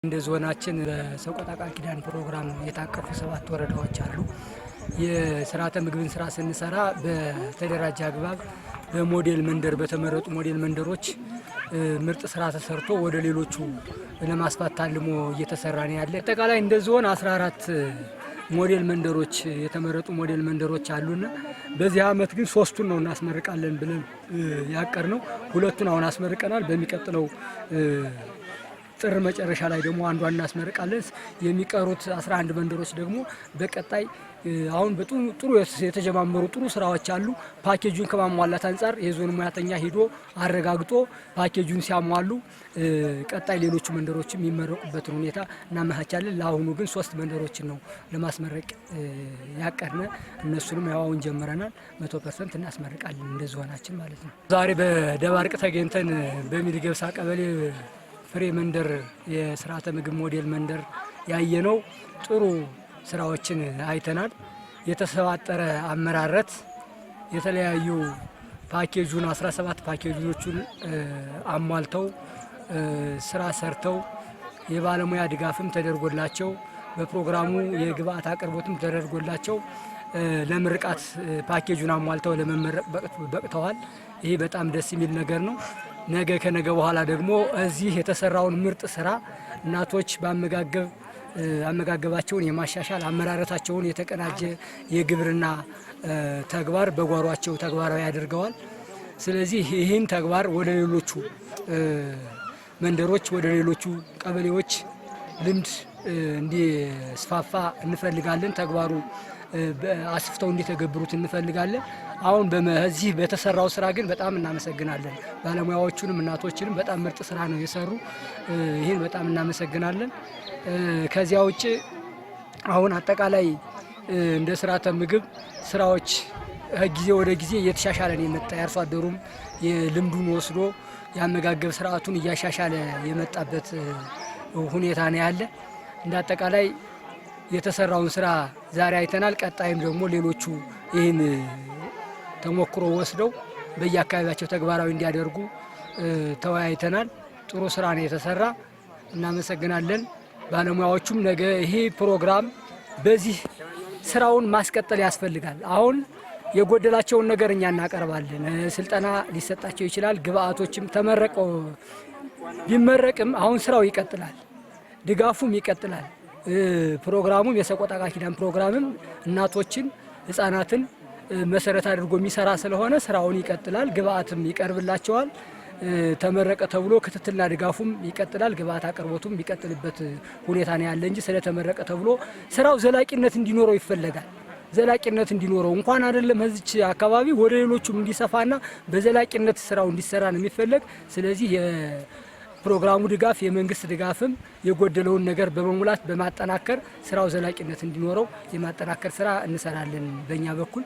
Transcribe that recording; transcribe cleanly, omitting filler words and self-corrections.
እንደ ዞናችን በሰቆጣ ቃል ኪዳን ፕሮግራም የታቀፉ 7 ወረዳዎች አሉ። የስርዓተ ምግብን ስራ ስንሰራ በተደራጀ አግባብ በሞዴል መንደር በተመረጡ ሞዴል መንደሮች ምርጥ ስራ ተሰርቶ ወደ ሌሎቹ ለማስፋት ታልሞ እየተሰራ ነው ያለ። አጠቃላይ እንደ ዞን 14 ሞዴል መንደሮች የተመረጡ ሞዴል መንደሮች አሉና በዚህ አመት ግን 3ቱን ነው እናስመርቃለን ብለን ያቀርነው። 2ቱን አሁን አስመርቀናል። በሚቀጥለው ጥር መጨረሻ ላይ ደግሞ አንዷን እናስመርቃለን። የሚቀሩት 11 መንደሮች ደግሞ በቀጣይ አሁን ጥሩ የተጀማመሩ ጥሩ ስራዎች አሉ። ፓኬጁን ከማሟላት አንፃር የዞን ሙያተኛ ሄዶ አረጋግጦ ፓኬጁን ሲያሟሉ ቀጣይ ሌሎቹ መንደሮችም የሚመረቁበትን ሁኔታ እናመቻቻለን። ለአሁኑ ግን 3 መንደሮችን ነው ለማስመረቅ ያቀርነ። እነሱንም ያውን ጀምረናል። 100% እናስመርቃለን እንደ ዞናችን ማለት ነው። ዛሬ በደባርቅ ተገኝተን በሚልገብሳ ቀበሌ ፍሬ መንደር የስርዓተ ምግብ ሞዴል መንደር ያየነው ጥሩ ስራዎችን አይተናል። የተሰባጠረ አመራረት የተለያዩ ፓኬጁን 17 ፓኬጆቹን አሟልተው ስራ ሰርተው የባለሙያ ድጋፍም ተደርጎላቸው በፕሮግራሙ የግብአት አቅርቦትም ተደርጎላቸው ለምርቃት ፓኬጁን አሟልተው ለመመረቅ በቅተዋል። ይሄ በጣም ደስ የሚል ነገር ነው። ነገ ከነገ በኋላ ደግሞ እዚህ የተሰራውን ምርጥ ስራ እናቶች አመጋገባቸውን የማሻሻል አመራረታቸውን የተቀናጀ የግብርና ተግባር በጓሯቸው ተግባራዊ ያደርገዋል። ስለዚህ ይህን ተግባር ወደ ሌሎቹ መንደሮች ወደ ሌሎቹ ቀበሌዎች ልምድ እንዲስፋፋ እንፈልጋለን። ተግባሩ አስፍተው እንዲተገብሩት እንፈልጋለን። አሁን በዚህ በተሰራው ስራ ግን በጣም እናመሰግናለን። ባለሙያዎቹንም እናቶችንም በጣም ምርጥ ስራ ነው የሰሩ። ይሄን በጣም እናመሰግናለን። ከዚያ ውጭ አሁን አጠቃላይ እንደ ስርዓተ ምግብ ስራዎች ጊዜ ወደ ጊዜ እየተሻሻለ ነው የመጣ። ያርሶ አደሩም የልምዱን ወስዶ ያመጋገብ ስርዓቱን እያሻሻለ የመጣበት ሁኔታ ነው ያለ። እንደ አጠቃላይ የተሰራውን ስራ ዛሬ አይተናል። ቀጣይም ደግሞ ሌሎቹ ይህን ተሞክሮ ወስደው በየአካባቢያቸው ተግባራዊ እንዲያደርጉ ተወያይተናል። ጥሩ ስራ ነው የተሰራ። እናመሰግናለን። ባለሙያዎቹም ነገ ይሄ ፕሮግራም በዚህ ስራውን ማስቀጠል ያስፈልጋል። አሁን የጎደላቸውን ነገር እኛ እናቀርባለን። ስልጠና ሊሰጣቸው ይችላል። ግብአቶችም ተመረቀው ቢመረቅም አሁን ስራው ይቀጥላል፣ ድጋፉም ይቀጥላል። ፕሮግራሙም የሰቆጣ ቃል ኪዳን ፕሮግራምም እናቶችን ህፃናትን መሰረት አድርጎ የሚሰራ ስለሆነ ስራውን ይቀጥላል። ግብአትም ይቀርብላቸዋል። ተመረቀ ተብሎ ክትትልና ድጋፉም ይቀጥላል። ግብአት አቅርቦቱም የሚቀጥልበት ሁኔታ ነው ያለ እንጂ ስለተመረቀ ተብሎ ስራው ዘላቂነት እንዲኖረው ይፈልጋል። ዘላቂነት እንዲኖረው እንኳን አይደለም እዚች አካባቢ ወደ ሌሎቹም እንዲሰፋና በዘላቂነት ስራው እንዲሰራ ነው የሚፈልግ። ስለዚህ ፕሮግራሙ ድጋፍ የመንግስት ድጋፍም የጎደለውን ነገር በመሙላት በማጠናከር ስራው ዘላቂነት እንዲኖረው የማጠናከር ስራ እንሰራለን በእኛ በኩል።